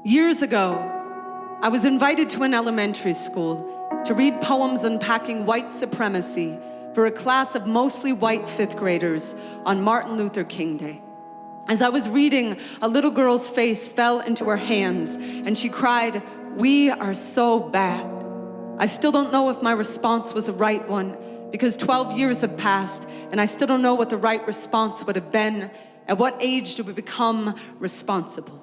Years ago, I was invited to an elementary school to read poems unpacking white supremacy for a class of mostly white fifth graders on Martin Luther King Day. As I was reading, a little girl's face fell into her hands and she cried, "We are so bad." I still don't know if my response was the right one because 12 years have passed and I still don't know what the right response would have been. At what age do we become responsible?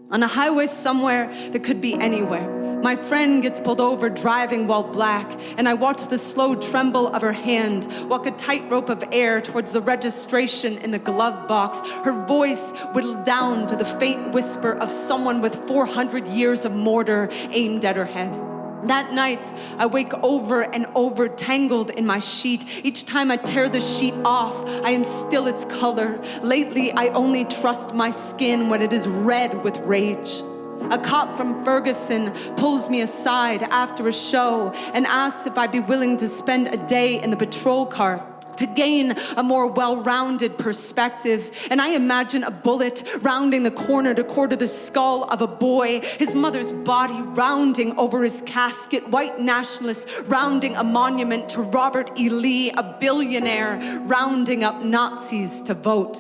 On a highway somewhere that could be anywhere, my friend gets pulled over driving while black, and I watch the slow tremble of her hand walk a tightrope of air towards the registration in the glove box, her voice whittled down to the faint whisper of someone with 400 years of mortar aimed at her head. That night, I wake over and over, tangled in my sheet. Each time I tear the sheet off, I am still its color. Lately, I only trust my skin when it is red with rage. A cop from Ferguson pulls me aside after a show and asks if I'd be willing to spend a day in the patrol car to gain a more well-rounded perspective. And I imagine a bullet rounding the corner to quarter the skull of a boy, his mother's body rounding over his casket, white nationalists rounding a monument to Robert E. Lee, a billionaire rounding up Nazis to vote.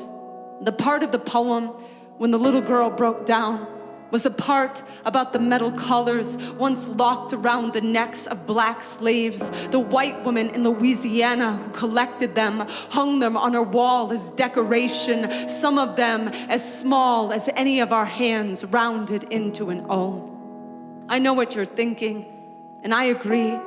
The part of the poem when the little girl broke down was a part about the metal collars once locked around the necks of black slaves. The white woman in Louisiana who collected them hung them on her wall as decoration, some of them as small as any of our hands rounded into an O. I know what you're thinking, and I agree.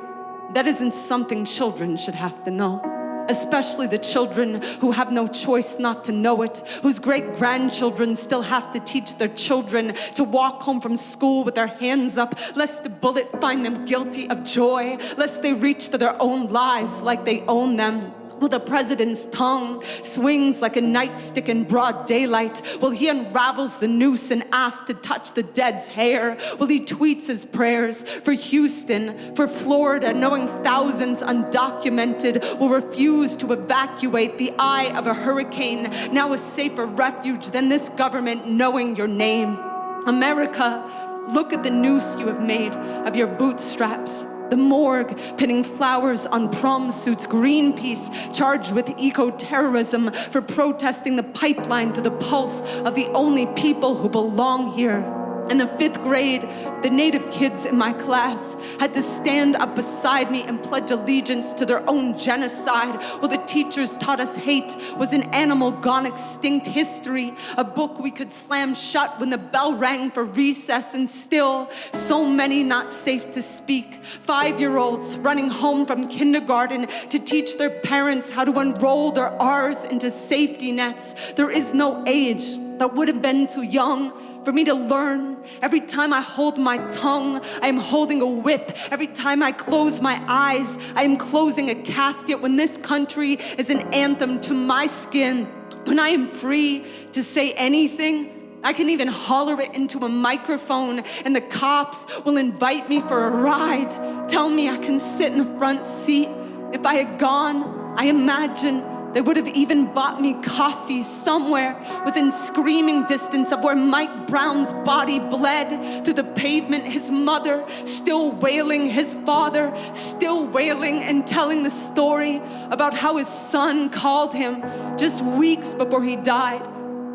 That isn't something children should have to know. Especially the children who have no choice not to know it, whose great-grandchildren still have to teach their children to walk home from school with their hands up, lest the bullet find them guilty of joy, lest they reach for their own lives like they own them. Will the president's tongue swings like a nightstick in broad daylight? Will he unravels the noose and asks to touch the dead's hair? Will he tweets his prayers for Houston, for Florida, knowing thousands undocumented will refuse to evacuate the eye of a hurricane, now a safer refuge than this government knowing your name? America, look at the noose you have made of your bootstraps. The morgue pinning flowers on prom suits, Greenpeace charged with eco-terrorism for protesting the pipeline to the pulse of the only people who belong here. In the fifth grade, the Native kids in my class had to stand up beside me and pledge allegiance to their own genocide, while the teachers taught us hate was an animal gone extinct, history, a book we could slam shut when the bell rang for recess, and still so many not safe to speak. 5-year-olds running home from kindergarten to teach their parents how to unroll their R's into safety nets. There is no age that would have been too young for me to learn. Every time I hold my tongue, I am holding a whip. Every time I close my eyes, I am closing a casket. When this country is an anthem to my skin, when I am free to say anything, I can even holler it into a microphone and the cops will invite me for a ride, tell me I can sit in the front seat. If I had gone, I imagine they would have even bought me coffee somewhere within screaming distance of where Mike Brown's body bled through the pavement, his mother still wailing, his father still wailing and telling the story about how his son called him just weeks before he died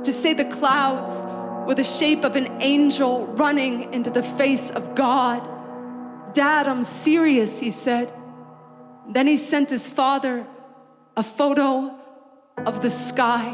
to say the clouds were the shape of an angel running into the face of God. "Dad, I'm serious," he said. Then he sent his father a photo of the sky.